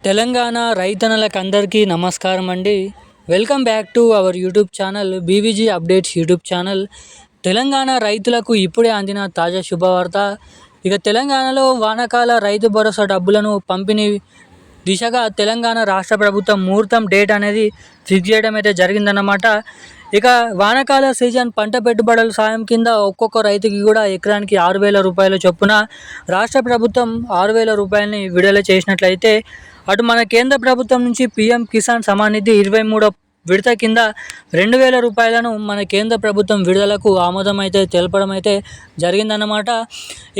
తెలంగాణ రైతన్నలకందరికీ నమస్కారం అండి. Welcome back to our YouTube channel BVG updates YouTube channel. Telangana రైతులకు ఇప్పుడే అందిన తాజా శుభవార్త. ఇక తెలంగాణలో వానాకాల రైతు భరోసా డబ్బులను పంపిణీ దిశగా తెలంగాణ రాష్ట్ర ప్రభుత్వం ముహూర్తం డేట్ అనేది ఫిక్స్ చేయడం అయితే జరిగిందన్నమాట. ఇక వానాకాల సీజన్ పంట పెట్టుబడుల సాయం కింద ఒక్కొక్క రైతుకి కూడా ఎకరానికి 6,000 రూపాయల చొప్పున రాష్ట్ర ప్రభుత్వం 6,000 రూపాయలని విడుదల చేసినట్లయితే, అటు మన కేంద్ర ప్రభుత్వం నుంచి పీఎం కిసాన్ సమాన్ నిధి 23వ విడత కింద 2,000 రూపాయలను మన కేంద్ర ప్రభుత్వం విడుదలకు ఆమోదం అయితే తెలపడం అయితే జరిగిందన్నమాట.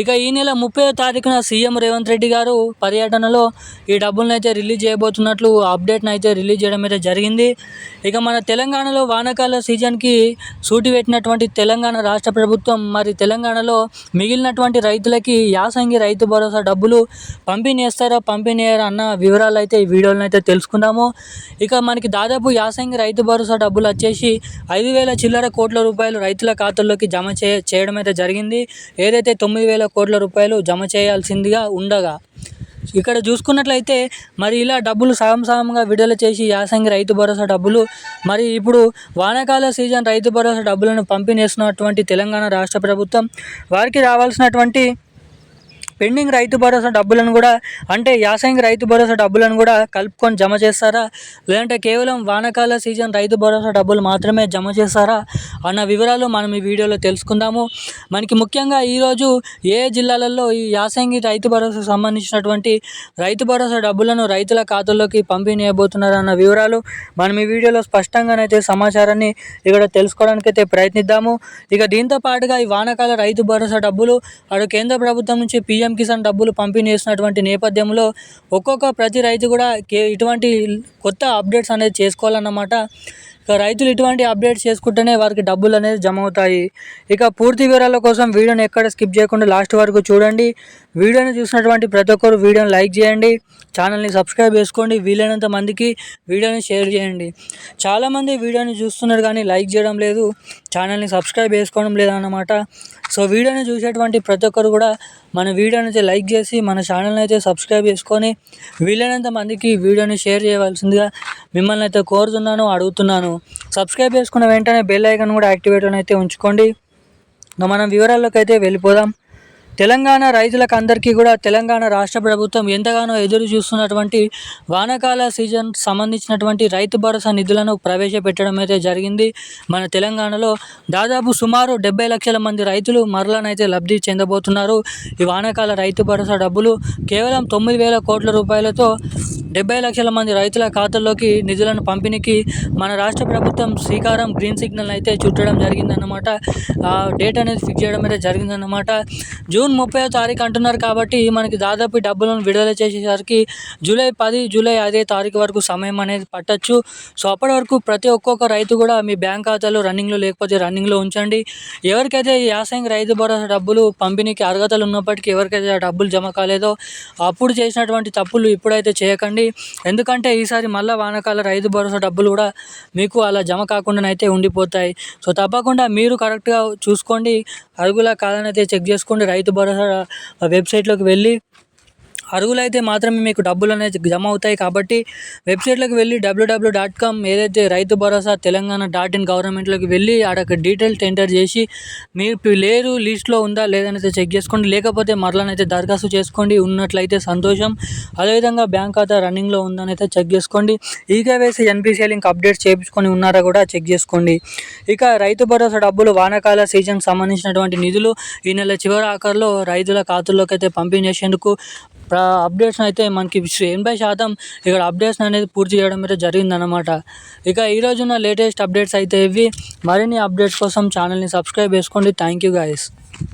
ఇక ఈ నెల 30వ తారీఖున సీఎం రేవంత్ రెడ్డి గారు పర్యటనలో ఈ డబ్బులను అయితే రిలీజ్ చేయబోతున్నట్లు అప్డేట్ను అయితే రిలీజ్ చేయడం అయితే జరిగింది. ఇక మన తెలంగాణలో వానాకాల సీజన్కి సూటి పెట్టినటువంటి తెలంగాణ రాష్ట్ర ప్రభుత్వం మరి తెలంగాణలో మిగిలినటువంటి రైతులకి యాసంగి రైతు భరోసా డబ్బులు పంపిణీ చేస్తారా పంపిణీ చేయరా అన్న వివరాలు అయితే ఈ వీడియోలో అయితే తెలుసుకుందాము. ఇక మనకి దాదాపు యాసంగి రైతు భరోసా డబ్బులు వచ్చేసి 5,000 చిల్లర కోట్ల రూపాయలు రైతుల ఖాతాల్లోకి జమ చేయడం అయితే జరిగింది. ఏదైతే 9,000 కోట్ల రూపాయలు జమ చేయాల్సిందిగా ఉండగా, ఇక్కడ చూసుకున్నట్లయితే మరి ఇలా డబ్బులు సగంగా విడుదల చేసి యాసంగి రైతు భరోసా డబ్బులు మరి ఇప్పుడు వానాకాల సీజన్ రైతు భరోసా డబ్బులను పంపిణీ చేస్తున్నటువంటి తెలంగాణ రాష్ట్ర ప్రభుత్వం వారికి రావాల్సినటువంటి పెండింగ్ రైతు భరోసా డబ్బులను కూడా, అంటే యాసంగి రైతు భరోసా డబ్బులను కూడా కలుపుకొని జమ చేస్తారా, లేదంటే కేవలం వానాకాల సీజన్ రైతు భరోసా డబ్బులు మాత్రమే జమ చేస్తారా అన్న వివరాలు మనం ఈ వీడియోలో తెలుసుకుందాము. మనకి ముఖ్యంగా ఈరోజు ఏ జిల్లాలలో ఈ యాసంగి రైతు భరోసా సంబంధించినటువంటి రైతు భరోసా డబ్బులను రైతుల ఖాతాల్లోకి పంపిణీ చేయబోతున్నారు అన్న వివరాలు మనం ఈ వీడియోలో స్పష్టంగానైతే సమాచారాన్ని ఇక్కడ తెలుసుకోవడానికైతే ప్రయత్నిద్దాము. ఇక దీంతో పాటుగా ఈ వానాకాల రైతు భరోసా డబ్బులు అటు కేంద్ర ప్రభుత్వం నుంచి పీఎం కిసాన్ డబ్బులు పంపిణీ చేసినటువంటి నేపథ్యంలో ప్రతి రైతు కూడా ఇటువంటి కొత్త అప్డేట్స్ అనేది చేసుకోవాలన్నమాట. ఇక రైతులు ఇటువంటి అప్డేట్స్ చేసుకుంటేనే వారికి డబ్బులు అనేది జమ అవుతాయి. ఇక పూర్తి వివరాల కోసం వీడియోని ఎక్కడ స్కిప్ చేయకుండా లాస్ట్ వరకు చూడండి. వీడియోని చూసినటువంటి ప్రతి ఒక్కరు వీడియోని లైక్ చేయండి, ఛానల్ని సబ్స్క్రైబ్ చేసుకోండి, వీలైనంత మందికి వీడియోని షేర్ చేయండి. చాలామంది వీడియోని చూస్తున్నారు కానీ లైక్ చేయడం లేదు, ఛానల్ని సబ్స్క్రైబ్ చేసుకోవడం లేదన్నమాట. సో వీడియోని చూసేటువంటి ప్రతి ఒక్కరు కూడా మన వీడియోని అయితే లైక్ చేసి మన ఛానల్ని అయితే సబ్స్క్రైబ్ చేసుకొని వీలైనంత మందికి వీడియోని షేర్ చేయవలసిందిగా మిమ్మల్ని అయితే కోరుతున్నాను, అడుగుతున్నాను. సబ్స్క్రైబ్ చేసుకున్న వెంటనే బెల్ ఐకాన్ కూడా యాక్టివేట్ అయితే ఉంచుకోండి. మనం వివరాల్లోకి అయితే వెళ్ళిపోదాం. తెలంగాణ రైతులకు అందరికీ కూడా తెలంగాణ రాష్ట్ర ప్రభుత్వం ఎంతగానో ఎదురు చూస్తున్నటువంటి వానాకాల సీజన్ సంబంధించినటువంటి రైతు భరోసా నిధులను ప్రవేశపెట్టడం అయితే జరిగింది. మన తెలంగాణలో దాదాపు సుమారు 70 లక్షల మంది రైతులు మరలనైతే లబ్ధి చెందబోతున్నారు. ఈ వానాకాల రైతు భరోసా డబ్బులు కేవలం 9,000 కోట్ల రూపాయలతో 70 లక్షల మంది రైతుల ఖాతాల్లోకి నిధులను పంపిణీకి మన రాష్ట్ర ప్రభుత్వం శ్రీకారం గ్రీన్ సిగ్నల్ అయితే చుట్టడం జరిగిందన్నమాట. ఆ డేట్ అనేది ఫిక్స్ చేయడం అయితే జరిగిందన్నమాట. జూన్ 30వ తారీఖు అంటున్నారు కాబట్టి మనకి దాదాపు డబ్బులను విడుదల చేసేసరికి జూలై 10, జూలై 5వ తారీఖు వరకు సమయం అనేది పట్టచ్చు. సో అప్పటి వరకు ఒక్కొక్క రైతు కూడా మీ బ్యాంక్ ఖాతాలో రన్నింగ్లో లేకపోతే రన్నింగ్లో ఉంచండి. ఎవరికైతే యాసంగి రైతు భరోసా డబ్బులు పంపిణీకి అర్హతలు ఉన్నప్పటికీ ఎవరికైతే ఆ డబ్బులు జమ కాలేదో అప్పుడు చేసినటువంటి తప్పులు ఇప్పుడైతే చేయకండి. ఎందుకంటే ఈసారి మళ్ళీ వానాకాల రైతు భరోసా డబ్బులు కూడా మీకు అలా జమ కాకుండానైతే ఉండిపోతాయి. సో తప్పకుండా మీరు కరెక్ట్గా చూసుకోండి, అరుగులా కాదని అయితే చెక్ చేసుకోండి. రైతు భరోసా వెబ్సైట్లోకి వెళ్ళి అర్హులైతే మాత్రమే మీకు డబ్బులు అనేది జమ అవుతాయి. కాబట్టి వెబ్సైట్లోకి వెళ్ళి www.com ఏదైతే రైతు భరోసా తెలంగాణ.in గవర్నమెంట్లోకి వెళ్ళి అక్కడ డీటెయిల్స్ ఎంటర్ చేసి మీరు లేరు లిస్ట్లో ఉందా లేదనైతే చెక్ చేసుకోండి. లేకపోతే మరలనైతే దరఖాస్తు చేసుకోండి, ఉన్నట్లయితే సంతోషం. అదేవిధంగా బ్యాంక్ ఖాతా రన్నింగ్లో ఉందని అయితే చెక్ చేసుకోండి. ఈకేవైసీ ఎన్పిసిఐ లింక్ అప్డేట్స్ చేయించుకొని ఉన్నారా కూడా చెక్ చేసుకోండి. ఇక రైతు భరోసా డబ్బులు వానాకాల సీజన్కి సంబంధించినటువంటి నిధులు ఈ నెల చివరి ఆఖరిలో రైతుల ఖాతాల్లోకి అయితే పంపిణీ చేసేందుకు అప్డేట్స్ అయితే మనకి 80% ఇక్కడ అప్డేట్స్ అనేది పూర్తి చేయడం అయితే జరిగిందనమాట. ఇక ఈరోజున్న లేటెస్ట్ అప్డేట్స్ అయితే ఇవి. మరిన్ని అప్డేట్స్ కోసం ఛానల్ని సబ్స్క్రైబ్ చేసుకోండి. Thank you guys.